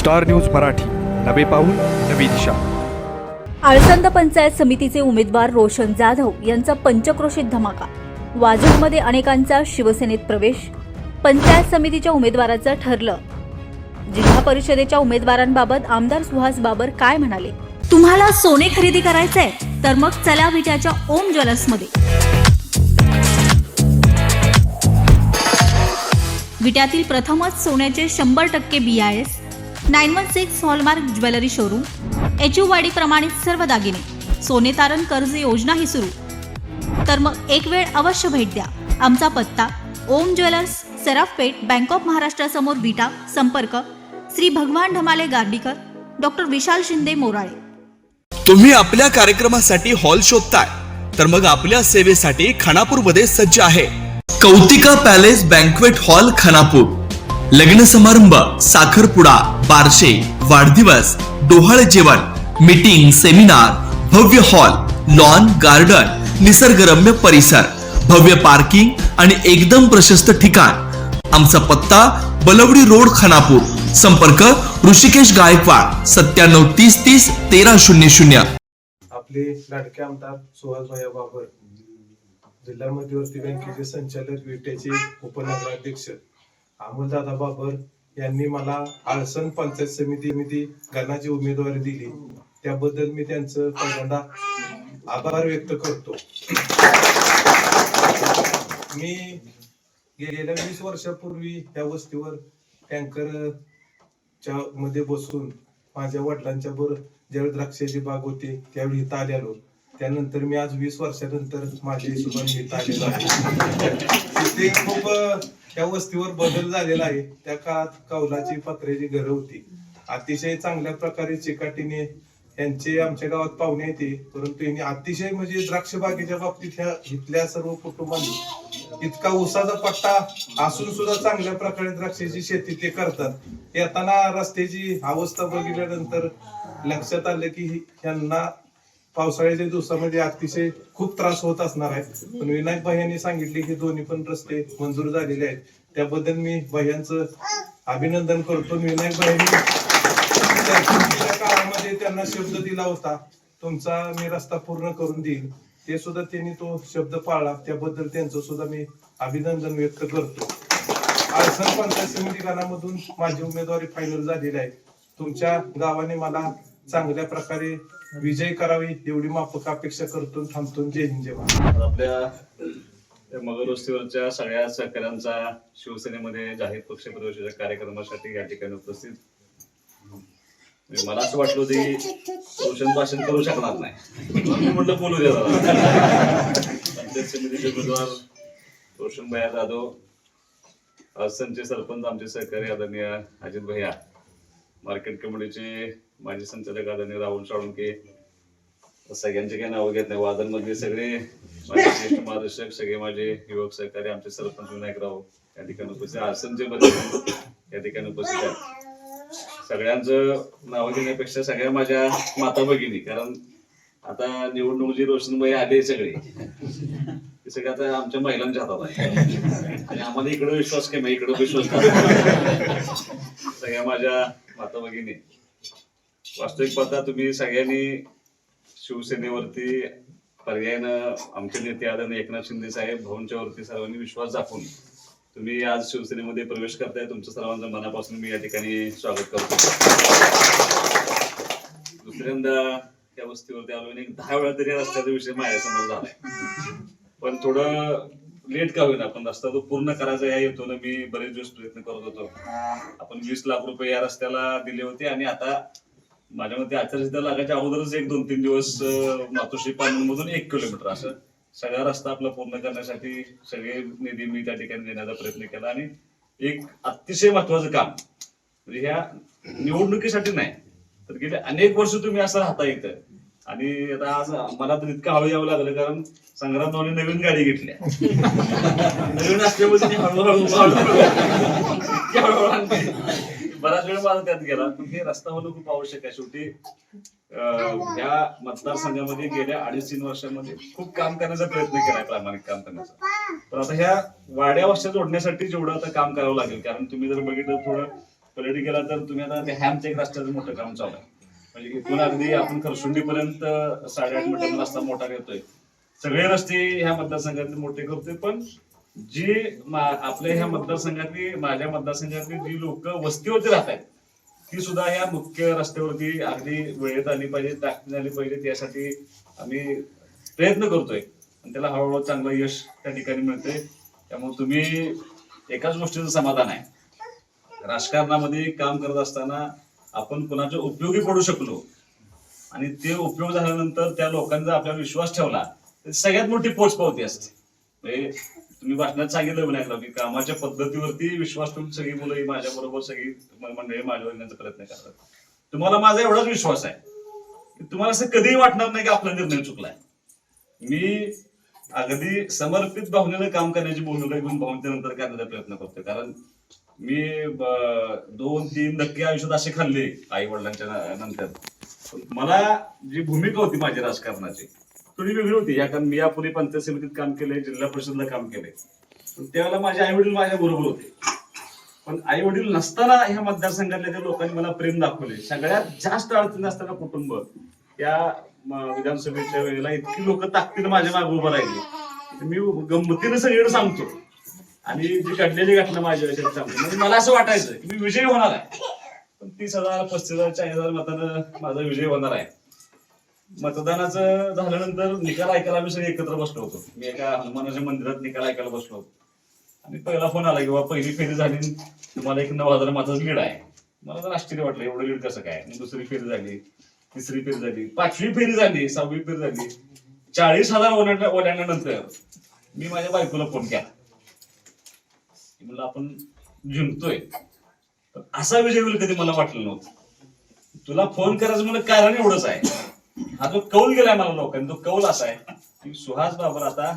Star news Marathi, नवे पाऊल नवी दिशा. आळसंद पंचायत समितीचे उमेदवार रोशन जाधव यांचा पंचक्रोशीत धमाका. वाजूमध्ये अनेकांचा शिवसेनेत प्रवेश. पंचायत समितीच्या उमेदवाराचं ठरलं. जिल्हा परिषदेच्या उमेदवारांबाबत आमदार सुहास बाबर काय म्हणाले? तुम्हाला सोने खरेदी करायचंय तर मग चला विट्याच्या ओम ज्वेलर्समध्ये. विट्यातील प्रथमच सोन्याचे 100% BIS 916 hallmark jewellery showroom. HUID प्रमाणित सर्व दागिने. सोने तारण कर्ज योजनाही सुरू. तर मग एक वेळ अवश्य भेट द्या. आमचा पत्ता ओम ज्वेलर्स, सराफपेठ, बँक ऑफ महाराष्ट्र समोर विटा. संपर्क श्री भगवान ढमाले गार्डीकर, डॉक्टर विशाल शिंदे मोराळे. तुम्ही आपल्या कार्यक्रमासाठी हॉल शोधताय तर मग आपल्या सेवेसाठी खानापूर मध्ये सज्ज आहे कौतिका पॅलेस बँक्वेट हॉल खानापूर. लग्न समारंभ, साखरपुडा, बारशे, वाढदिवस, डोहाळे जेवण, मीटिंग, सेमिनार, भव्य हॉल, लॉन, गार्डन, निसर्गरम्य परिसर, भव्य पार्किंग आणि एकदम प्रशस्त ठिकाण. आमचा पत्ता बलवडी रोड खानापूर. संपर्क ऋषिकेश गायकवाड 9730 30 1300. आपले लाडके आमदार सुहास बाबर, जिल्हा मध्यवर्ती बँकेचे संचालक, विट्याचे उपनगराध्यक्ष अमोलदादा बाबर यांनी मला आळसंद पंचायत समिती गणाची उमेदवारी दिली. त्याबद्दल मी त्यांचं पहिल्यांदा आभार व्यक्त करतो. मी गेल्या 20 वर्षापूर्वी या वस्तीवर टँकरच्या मध्ये बसून माझ्या वडिलांच्या बरोबर ज्यावेळी द्राक्षाची बाग होती त्यावेळी इथं आलेलो. त्यानंतर मी आज 20 वर्षानंतर माझ्या हिशोबाने इथं आलेलो आहे. तिथे खूप त्या वस्तीवर बदल झालेला आहे. त्या काळात कौलाची पत्र्याची घरं होती. अतिशय चांगल्या प्रकारे चिकाटीने त्यांचे आमच्या गावात पाहुणे येते, परंतु यांनी अतिशय म्हणजे द्राक्ष बागेच्या बाबतीत ह्या इथल्या सर्व कुटुंबांनी इतका ऊसाचा पट्टा असून सुद्धा चांगल्या प्रकारे द्राक्षाची शेती ते करतात. येताना रस्त्याची अवस्था बघितल्यानंतर लक्षात आलं की यांना पावसाळ्याच्या दिवसामध्ये अतिशय खूप त्रास होत असणार आहे. पण विनायक भाई यांनी सांगितले की दोन्ही पण रस्ते मंजूर झालेले आहेत. त्याबद्दल मी भाईयांचं अभिनंदन करतो. विनायक भाईंनी काळामध्ये त्यांना शब्द दिला होता, तुमचा मी रस्ता पूर्ण करून देईल. ते सुद्धा त्यांनी तो शब्द पाळला. त्याबद्दल त्यांचं सुद्धा मी अभिनंदन व्यक्त करतो. आळसंद पंचायत समिती गणामधून माझी उमेदवारी फायनल झालेली आहे. तुमच्या गावाने मला चांगल्या प्रकारे विजय करावी एवढी माफक अपेक्षा करतो. थांबतो. जय हिंद, जय महाराष्ट्र. आपल्या मगर वस्तीवरच्या सगळ्या सहकाऱ्यांचा शिवसेनेमध्ये जाहीर पक्ष प्रवेशाच्या कार्यक्रमासाठी या ठिकाणी उपस्थित. मला असं वाटलं होतं की रोशन भाषण करू शकणार नाही, मी म्हटलं बोलू द्या. पंचायत समितीचे उमेदवार रोशनभाई जाधव, आळसंदचे सरपंच आमचे सहकारी आदरणीय अजित भैया, मार्केट कमिटीचे माजी संचालक आदरणीय राहुल साळुंके, सगळ्यांचे काही नावं घेत नाही. वादनमधले सगळे माझे ज्येष्ठ मार्गदर्शक, सगळे माझे युवक सहकारी, आमचे सरपंच विनायकराव या ठिकाणी उपस्थित, आळसंदचे बरेच या ठिकाणी उपस्थित आहेत. सगळ्यांचं नावं घेण्यापेक्षा सगळ्या माझ्या माता भगिनी, कारण आता निवडणूक जी रोशनबाई आले सगळे ते सगळे आता आमच्या महिलांच्या हातात आहे आणि आम्हाला इकडे विश्वास कमी, इकडे विश्वास सगळ्या माझ्या माता भगिनी. वास्तविक पाहता तुम्ही सगळ्यांनी शिवसेनेवरती पर्यायानं आमचे नेते आदरणीय एकनाथ शिंदे साहेब भाऊंच्या वरती सर्वांनी विश्वास दाखवून तुम्ही आज शिवसेनेमध्ये प्रवेश करताय. तुमचं सर्वांचं मनापासून मी या ठिकाणी स्वागत करतो. दुसऱ्यांदा त्या वस्तीवरती आलो आणि 10 वेळा तरी रस्त्याचा विषय माझ्यासमोर झालाय, पण थोडं लेट का होईना पण रस्ता तो पूर्ण करायचा या हेतून मी बरेच दिवस प्रयत्न करत होतो. आपण 20 लाख रुपये या रस्त्याला दिले होते आणि आता माझ्या मते आचारसंहिता लागायच्या अगोदरच 1-2-3 दिवस मातोश्री पानमधून 1 किलोमीटर असं सगळा रस्ता आपला पूर्ण करण्यासाठी सगळे निधी मी त्या ठिकाणी देण्याचा प्रयत्न केला. आणि एक अतिशय महत्वाचं काम म्हणजे ह्या निवडणुकीसाठी नाही तर गेले अनेक वर्ष तुम्ही असं राहता इथं. आणि आता आज मला तर इतकं हळू यावं लागलं कारण संग्राम भाऊने नवीन गाडी घेतल्या. नवीन असल्यामुळे हळूहळू बराच वेळ माझा त्यात गेला. पण हे रस्ता होणं खूप आवश्यक आहे. शेवटी ह्या मतदारसंघामध्ये गेल्या 2.5-3 वर्षांमध्ये खूप काम करण्याचा प्रयत्न केलाय, प्रामाणिक काम करण्याचा. पण आता ह्या वाड्या वस्त्या जोडण्यासाठी जेवढं आता काम करावं लागेल, कारण तुम्ही जर बघितलं थोडं पलीकडे गेला तर तुम्ही आता ते हॅमचं एक रस्त्याचं मोठं काम चालू आहे. म्हणजे इथून अगदी आपण खरसुंडीपर्यंत 8.5 मीटर रस्ता मोठा घेतोय. सगळे रस्ते ह्या मतदारसंघातले मोठे करतोय. पण जी आपल्या ह्या मतदारसंघातली, माझ्या मतदारसंघातली जी लोक वस्तीवरती राहत आहेत ती सुद्धा ह्या मुख्य रस्त्यावरती अगदी वेळेत आली पाहिजे, ताकद आली पाहिजे, त्यासाठी आम्ही प्रयत्न करतोय आणि त्याला हळूहळू चांगलं यश त्या ठिकाणी मिळतंय. त्यामुळे तुम्ही एकाच गोष्टीचं समाधान आहे, राजकारणामध्ये काम करत असताना आपण कुणाच्या उपयोगी पडू शकलो आणि ते उपयोग झाल्यानंतर त्या लोकांचा आपल्यावर विश्वास ठेवला तर सगळ्यात मोठी पोचपावती असते. म्हणजे तुम्ही भाषणात सांगितलं म्हणायला की कामाच्या पद्धतीवरती विश्वास ठेवून सगळी मुलं माझ्या बरोबर, सगळी मंडळी माझ्यावर येण्याचा प्रयत्न करतात. तुम्हाला माझा एवढाच विश्वास आहे की तुम्हाला असं कधीही वाटणार नाही की आपला निर्णय चुकलाय. मी अगदी समर्पित भावनेनं काम करण्याची भूमिका घेऊन भावनेनंतर करण्याचा प्रयत्न करतो. कारण मी 2-3 धक्के आयुष्यात असे खाल्ले आई वडिलांच्या नंतर. मला जी भूमिका होती माझी राजकारणाची थोडी वेगळी होती. कारण मी यापूर्वी पंचायत समितीत काम केले, जिल्हा परिषदला काम केले. त्यावेळेला माझे आई वडील माझ्या बरोबर होते. पण आई वडील नसताना ह्या मतदारसंघातल्या त्या लोकांनी मला प्रेम दाखवले. सगळ्यात जास्त अडचणी असताना कुटुंब, या विधानसभेच्या वेळेला इतकी लोक ताकदीनं माझ्या मागे उभं राहिली. मी गंमतीनं सगळीकडे सांगतो आणि जी घडलेली घटना माझ्या विषयात सांगतो. म्हणजे मला असं वाटायचं की मी विजयी होणार आहे. पण 30,000, 35,000, 40,000 मतानं माझा विजय होणार आहे. मतदानाचं झाल्यानंतर निकाल ऐकायला आम्ही सगळे एकत्र बसलो होतो. मी एका हनुमानाच्या मंदिरात निकाल ऐकायला बसलो होतो आणि पहिला फोन आला की बाबा पहिली फेरी झाली, तुम्हाला एक 9,000 मताचं लीड आहे. मला तर आश्चर्य वाटलं, एवढं लीड कसं काय. दुसरी फेरी झाली, तिसरी फेरी झाली, 5वी फेरी झाली, 6वी फेरी झाली. 40,000 ओलांडल्यानंतर मी माझ्या बायकोला फोन केला, म्हणलं आपण जिंकतोय. असा विजय होईल कधी मला वाटलं नव्हतं. तुला फोन करायचं म्हणलं कारण एवढंच आहे, हा जो कौल गेलाय मला लोकांनी, तो कौल असा आहे की सुहास बाबर आता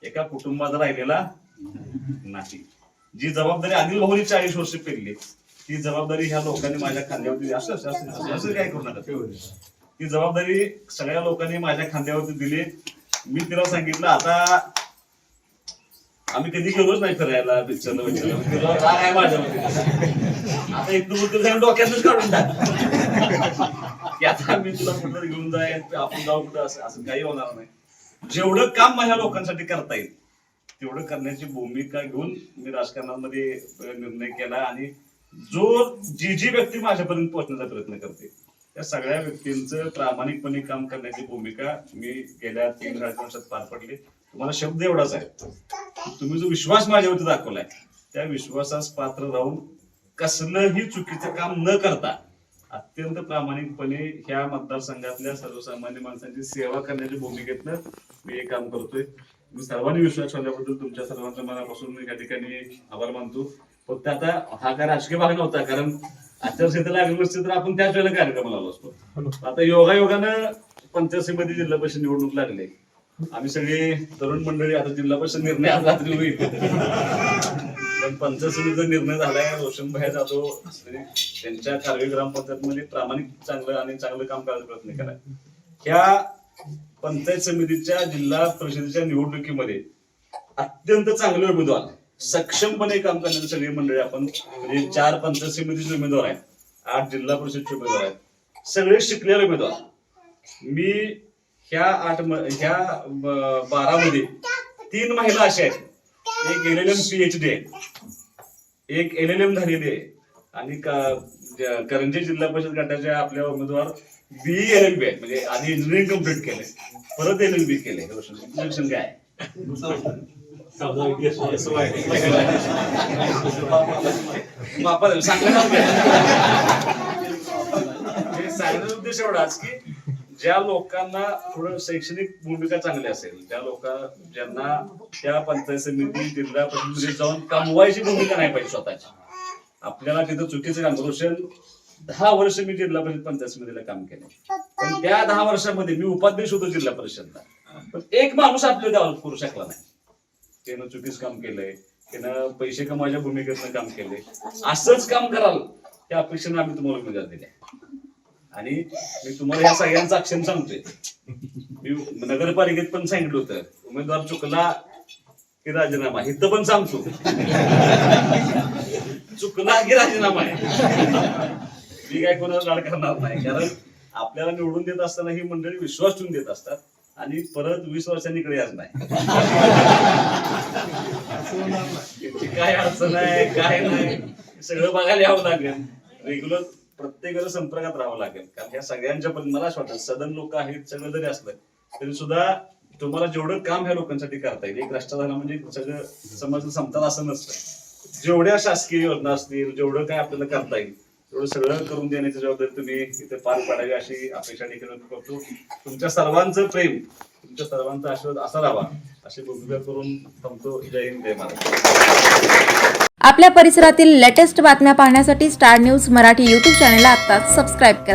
एका कुटुंबाचा राहिलेला नाही. जी जबाबदारी अनिल भाऊनी 40 वर्ष पेरली, ती जबाबदारी ह्या लोकांनी माझ्या खांद्यावरती असं काय करू नका. ती जबाबदारी सगळ्या लोकांनी माझ्या खांद्यावरती दिली. मी तिला सांगितलं आता आम्ही कधी गेलोच नाही फिरायला, पिक्चरला वगैरे, राग आहे माझ्यावरती. आता एक तुम्ही डोक्यातच काढून टाक की आता मी तुला कुठं घेऊन जाईल, आपण जाऊ कुठं, असं काही होणार नाही. जेवढं काम माझ्या लोकांसाठी करता येईल तेवढं करण्याची भूमिका घेऊन मी राजकारणामध्ये निर्णय केला. आणि जी व्यक्ती माझ्यापर्यंत पोहोचण्याचा प्रयत्न करते त्या सगळ्या व्यक्तींचं प्रामाणिकपणे काम करण्याची भूमिका मी गेल्या 3 वर्षात पार पडली. तुम्हाला शब्द एवढाच आहे, तुम्ही जो विश्वास माझ्यावरती दाखवलाय त्या विश्वासास पात्र राहून कसलंही चुकीचं काम न करता अत्यंत प्रामाणिकपणे ह्या मतदारसंघातल्या सर्वसामान्य माणसांची सेवा करण्याच्या भूमिकेतनं मी हे काम करतोय. मी सर्वांनी विश्वास ठेवल्याबद्दल तुमच्या सर्वांच्या मनापासून मी या ठिकाणी आभार मानतो. फक्त आता हा काय राजकीय भाग नव्हता, कारण आचारसंहिता लागली असते तर आपण त्याच वेळेला कार्यक्रमाला आलो असतो. आता योगायोगानं पंचायत समिती जिल्हा परिषद निवडणूक लागले. आम्ही सगळे तरुण मंडळी, आता जिल्हा परिषद निर्णय आज रात्री होईल पण पंचायत समितीचा निर्णय झालाय. रोशनभाई जाधव त्यांच्या कारवी ग्रामपंचायतमध्ये प्रामाणिक चांगलं काम करायचा प्रयत्न केलाय. ह्या पंचायत समितीच्या जिल्हा परिषदेच्या निवडणुकीमध्ये अत्यंत चांगले उमेदवार, सक्षमपणे काम करणारी सगळी मंडळी आपण, म्हणजे 4 पंचायत समितीचे उमेदवार आहेत, 8 जिल्हा परिषदचे उमेदवार आहेत, सगळे शिकलेले उमेदवार. मी ह्या 12 मध्ये 3 महिला अशा आहेत, एक LLM PhD आहे, एक LLM झालेली आहे आणि करंजी जिल्हा परिषद गटाच्या आपल्या उमेदवार BE LLB आहे. म्हणजे आधी इंजिनिअरिंग कम्प्लीट केले, परत LLB केले. रोशन काय सांगण्याचा उद्देश एवढाच की ज्या लोकांना थोडं शैक्षणिक भूमिका चांगली असेल, ज्यांना त्या पंचायत समिती जिल्हा परिषदेमध्ये जाऊन कमवायची भूमिका नाही पाहिजे स्वतःची, आपल्याला तिथं चुकीचं काम. रोशन 10 वर्ष मी जिल्हा परिषद पंचायत समितीला काम केलं, पण त्या 10 वर्षामध्ये मी उपाध्यक्ष होतो जिल्हा परिषदला, पण एक माणूस आपल्या गावात करू शकला नाही. त्यानं चुकीचं काम केलंय, त्यानं पैसे कमवायच्या भूमिकेतनं काम केलंय. असंच काम कराल त्या अपेक्षेनं आम्ही तुम्हाला उमेदवार दिल्या. आणि मी तुम्हाला या सगळ्यांचा अक्षम सांगतोय, मी नगरपालिकेत पण सांगितलं होतं उमेदवार चुकला की राजीनामा, इथं पण सांगतो चुकला की राजीनामा आहे. मी काय कोणाला लाड करणार नाही, कारण आपल्याला निवडून देत असताना ही मंडळी विश्वास ठेवून देत असतात आणि परत 20 वर्षांनी इकडे याच नाही. काय अडचण आहे काय नाही सगळं बघायला यावं लागेल. रेग्युलर प्रत्येकाला संपर्कात राहावं लागेल, कारण ह्या सगळ्यांच्या पण मला असं वाटतं सदन लोक आहेत सगळं जरी असलं तरी सुद्धा तुम्हाला जेवढं काम ह्या लोकांसाठी करता येईल, एक राष्ट्र झाला म्हणजे सगळं समाज संपतात असं नसतं. जेवढ्या शासकीय योजना असतील जेवढं काय आपल्याला करता येईल तेवढं सगळं करून देण्याची जबाबदारी तुम्ही इथे पार पाडावी अशी अपेक्षा देखील करतो. तुमच्या सर्वांचं प्रेम तुमच्या सर्वांचा आशीर्वाद असा राहावा अशी भूमिका करून थांबतो. जय हिंद जय महाराष्ट्र. आपल्या परिसरातील लेटेस्ट बातम्या पाहण्यासाठी स्टार न्यूज मराठी यूट्यूब चॅनलला आत्ताच सबस्क्राईब करा.